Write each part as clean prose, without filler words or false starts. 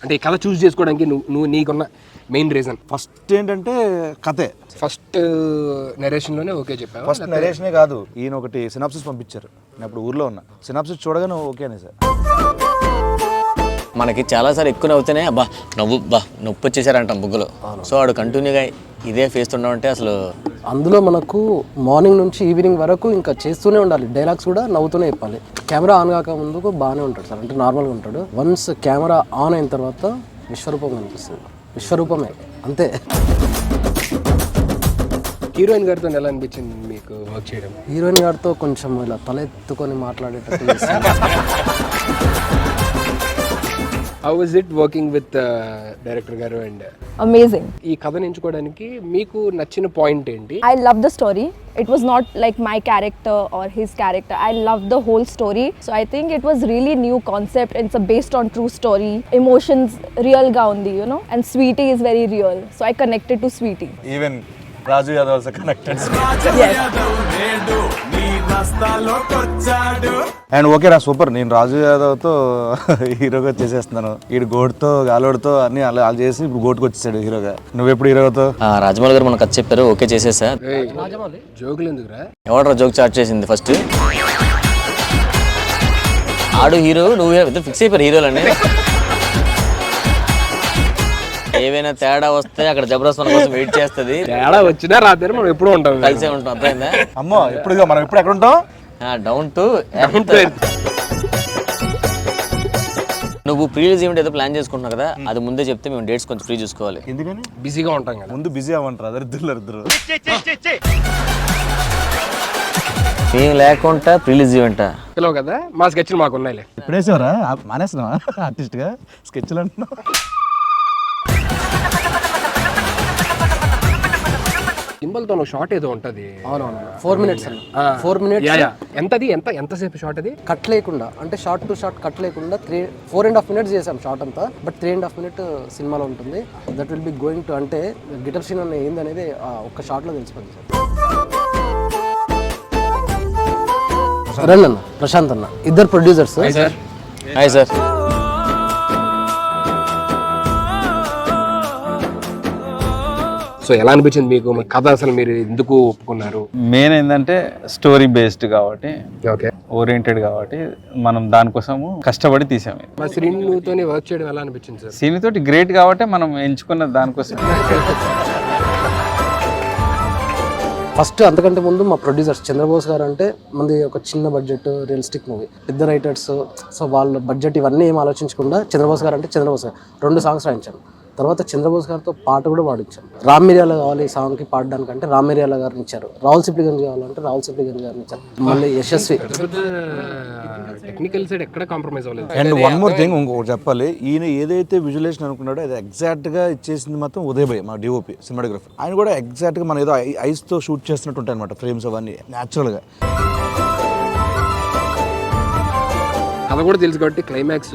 అంటే ఈ కథ చూస్ చేసుకోవడానికి నువ్వు నీకున్న మెయిన్ రీజన్? ఫస్ట్ ఏంటంటే కథే. ఫస్ట్ నెరేషన్లోనే ఓకే చెప్పావు? ఫస్ట్ నెరేషనే కాదు, ఈయన ఒకటి సినాప్సిస్ పంపించారు. నేను అప్పుడు ఊర్లో ఉన్నా, సినాప్సిస్ చూడగానే ఓకే అనే సార్. మనకి చాలాసార్లు ఎక్కువ నవ్వుతూనే అబ్బా నొప్పి వచ్చేసారంటాం బుగ్గలు. సో వాడు కంటిన్యూగా ఇదే ఫేస్ ఉండమంటే అసలు అందులో మనకు మార్నింగ్ నుంచి ఈవినింగ్ వరకు ఇంకా చేస్తూనే ఉండాలి. డైలాగ్స్ కూడా నవ్వుతూనే చెప్పాలి. కెమెరా ఆన్ కాక ముందుకు బాగానే ఉంటాడు సార్, అంటే నార్మల్గా ఉంటాడు. వన్స్ కెమెరా ఆన్ అయిన తర్వాత విశ్వరూపం కనిపిస్తుంది. విశ్వరూపమే అంతే. హీరోయిన్ గారితో ఎలా అనిపించింది మీకు వర్క్ చేయడం? హీరోయిన్ గారితో కొంచెం ఇలా తల ఎత్తుకొని మాట్లాడేటట్టు how is it working with director గారు? And amazing. ఈ కథను ఎంచుకోవడానికి మీకు నచ్చిన పాయింట్ ఏంటి? I love the story. It was not like my character or his character. I loved the whole story. So I think it was really new concept. It's based on true story. Emotions real ga undi, you know. And Sweetie is very real. So I connected to Sweetie. Even Raju Yadav also connected. Yes. And okay రా, super. నేను రాజు యాదవ్తో హీరోగా చేసేస్తున్నాను. ఈడు గోడ్తో గాలోడ్తో అన్ని అలా చేసి ఇప్పుడు గోటుకు వచ్చేసాడు హీరోగా. నువ్వెప్పుడు హీరోతో? రాజమౌళి గారు మనకు కథ చెప్పారు, ఓకే చేసేసా. జోకులు ఎందుకురా? ఎవడరా జోక్ స్టార్ట్ చేసింది ఫస్ట్? ఆడు హీరో, నువ్వు ఫిక్స్ అయిపోయారు హీరోలని. ఏవైనా తేడా వస్తే అక్కడ జబర్దస్త్ మన కోసం వెయిట్ చేస్తుంది. తేడా వచ్చినా రాత్రి మనం ఎప్పుడు ఉంటాం, కలిసే ఉంటాం. అర్థమైందా? అమ్మో ఇప్పుడు మనం ఎప్పుడు ఎక్కడ ఉంటాం? డౌన్ టు నువ్వు ప్రీ రిలీజ్ ఈవెంట్ ఏదో ప్లాన్ చేసుకుంటున్నావు కదా, అది ముందే చెప్తే మేము డేట్స్ కొంచెం ఫ్రీ చూసుకోవాలి. ఎందుకని? బిజీగా ఉంటాం కదా. ముందు బిజీ అవ్వంటారు అదరిద్దరు. మేము లేకుండా ప్రీ రిలీజ్ ఈవెంట్ తెలియవు కదా, మా స్కెచ్లు మాకు ఉన్నాయిలే. ఇప్పుడేసేవరా మానేస్తున్నావా ఆర్టిస్ట్గా స్కెచ్లు అంటున్నావు? సింబల్తో షార్ట్ ఏదో ఉంటుంది. అవునవును, 4 minutes అన్న. 4 minutes. ఎంతది? ఎంతసేపు షార్ట్ అది? కట్ లేకుండా, అంటే షార్ట్ టు షార్ట్ కట్ లేకుండా 4.5 minutes చేసాం షార్ట్ అంతా. బట్ 3.5 minutes సినిమాలో ఉంటుంది. That will be going to, అంటే గిటార్ సీన్ అన్న ఏంది అనేది ఒక్క షార్ట్లో తెలిసిపోయింది సార్. రణ్ అన్న, ప్రశాంత్ అన్న, ఇద్దరు ప్రొడ్యూసర్స్. Hi sir. సో ఎలా అనిపించింది మీకు కథ? అసలు మీరు ఎందుకు ఒప్పుకున్నారు? మెయిన్ ఏంటంటే స్టోరీ బేస్డ్ కాబట్టి, ఓకే ఓరియంటెడ్ కాబట్టి మనం దానికోసము కష్టపడి తీసాము. మా శ్రీనుతోని వర్క్ చేయడం ఎలా అనిపించింది సార్? సీన్ తోటి గ్రేట్ కాబట్టి మనం ఎంచుకున్న దానికోసం. ఫస్ట్ అంతకంటే ముందు మా ప్రొడ్యూసర్స్ చంద్రబోస్ గారు, అంటే మనది ఒక చిన్న బడ్జెట్ రియలిస్టిక్ మూవీ, పెద్ద రైటర్స్. సో వాళ్ళ బడ్జెట్ ఇవన్నీ ఏం ఆలోచించకుండా చంద్రబోస్ గారు అంటే చంద్రబోస్ గారు 2 songs రాయించాను. తర్వాత చంద్రబోస్ గారితో పాట కూడా పాడించాం. రామ్ మిరియాల కావాలి సాంగ్కి పాడడానికి అంటే రామ్ మిరియాల గారిని ఇచ్చారు. రాహుల్ సిప్లిగంజ్ కావాలంటే రాహుల్ సిప్లిగంజ్ గారిని ఇచ్చారు. మళ్ళీ యశస్వి. టెక్నికల్ సైడ్ ఎక్కడ కాంప్రమైజ్ అవ్వలేదు. అండ్ వన్ మోర్ థింగ్ ఇంకొకటి చెప్పాలి, ఈయన ఏదైతే విజువలైజేషన్ అనుకున్నాడో అది ఎగ్జాక్ట్గా ఇచ్చేసింది మాత్రం ఉదయ్ భాయ్, మా డిఓపి సినిమాటోగ్రఫర్. ఆయన కూడా ఎగ్జాక్ట్గా మన ఏదో ఐస్తో షూట్ చేస్తున్నట్టు ఉంటాయి అనమాట ఫ్రేమ్స్ అవన్నీ న్యాచురల్గా. కథ కూడా తెలుసు కాబట్టి క్లైమాక్స్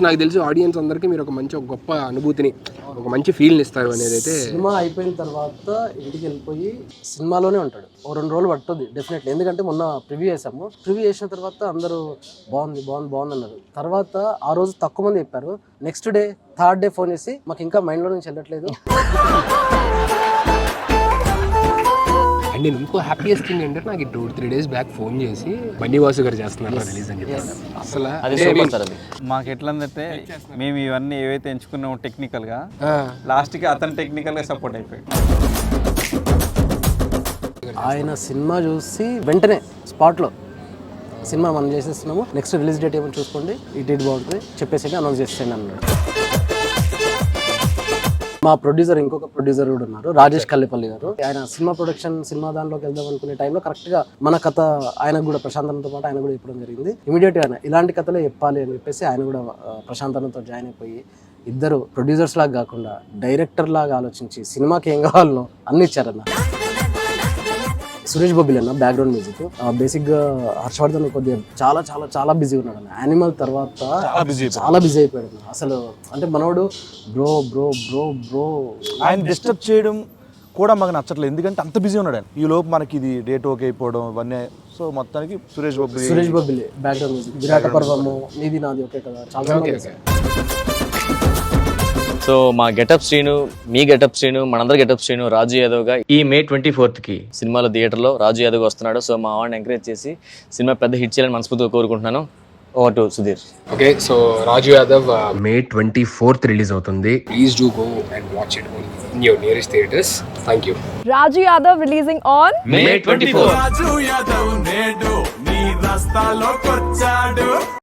నాకు తెలిసి ఆడియన్స్ అందరికీ మీరు ఒక గొప్ప అనుభూతిని, ఒక మంచి ఫీల్ని ఇస్తారు అనేది అయితే. సినిమా అయిపోయిన తర్వాత ఇంటికి వెళ్ళిపోయి సినిమాలోనే ఉంటాడు. 2 రోజులు పట్టుద్ది డెఫినెట్లీ. ఎందుకంటే మొన్న ప్రివ్యూ చేసాము. ప్రివ్యూ చేసిన తర్వాత అందరూ బాగుంది అన్నారు. తర్వాత ఆ రోజు తక్కువ మంది చెప్పారు. Next day 3rd day phone చేసి మాకు ఇంకా మైండ్లో నుంచి వెళ్ళట్లేదు. అండ్ నేను ఇంకో హ్యాపీయెస్ట్ థింగ్ ఏంటంటే నాకు 2-3 days బ్యాక్ ఫోన్ చేసి బండి వాసు గారు చేస్తున్నారు రిలీజ్ అని చెప్పారు. అసలు అది సూపర్ సార్. అది మాకు ఎట్లా అంటే మేము ఇవన్నీ ఏవైతే ఎంచుకున్నామో టెక్నికల్గా, లాస్ట్కి అతను టెక్నికల్గా సపోర్ట్ అయిపోయాడు. ఆయన సినిమా చూసి వెంటనే స్పాట్లో సినిమా మనం చేసేస్తున్నాము, నెక్స్ట్ రిలీజ్ డేట్ ఏమో చూసుకోండి, ఇటు బాగుంటుంది చెప్పేసి అనౌన్స్ చేసేయండి అన్నాడు. మా ప్రొడ్యూసర్ ఇంకొక ప్రొడ్యూసర్ కూడా ఉన్నారు, రాజేష్ కల్లిపల్లి గారు. ఆయన సినిమా ప్రొడక్షన్, సినిమా దానిలోకి వెళ్దాం అనుకునే టైంలో కరెక్ట్గా మన కథ ఆయనకు కూడా, ప్రశాంతనతో పాటు ఆయన కూడా చెప్పడం జరిగింది. ఇమీడియట్గా ఇలాంటి కథలే చెప్పాలి అని చెప్పేసి ఆయన కూడా ప్రశాంతనతో జాయిన్ అయిపోయి, ఇద్దరు ప్రొడ్యూసర్స్ లాగా కాకుండా డైరెక్టర్ లాగా ఆలోచించి సినిమాకి ఏం కావాలనో అన్ని ఇచ్చారన్న. సురేష్ బొబ్బిలి అన్న బ్యాక్గ్రౌండ్ మ్యూజిక్. బేసిక్గా హర్షవర్ధన్ కొద్దిగా చాలా చాలా చాలా బిజీ ఉన్నాడు అన్న. యానిమల్ తర్వాత చాలా బిజీ అయిపోయాడు అసలు. అంటే మనోడు బ్రో బ్రో బ్రో బ్రో ఆయన డిస్టర్బ్ చేయడం కూడా మాకు నచ్చట్లేదు, ఎందుకంటే అంత బిజీ ఉన్నాడు ఆయన. ఈ లోపు మనకి ఇది డేట్ ఓకే అయిపోవడం ఇవన్నీ. సో మొత్తానికి సురేష్ బొబ్బిలి బ్యాక్గ్రౌండ్ మ్యూజిక్, విరాట పర్వము, నీది నాది ఓకే కదా, చాలా సో మా గెటప్ శ్రీను, మీ గెటప్ శ్రీను, మనందరి గెటప్ శ్రీను రాజు యాదవ్గా ఈ May 24th సినిమాలో థియేటర్లో రాజు యాదవ్ వస్తున్నాడు. సో మా వాడిని ఎంకరేజ్ చేసి సినిమా పెద్ద హిట్ చేయాలని మనస్ఫూర్తిగా కోరుకుంటున్నాను. Over to Sudheer. Okay, so Raju Yadav May 24th release అవుతుంది. Please do go and watch it in your nearest theatres. Thank you. Raju Yadav releasing on May 24th. Raju Yadav నేడు నీ రస్తాలోకొచ్చాడు.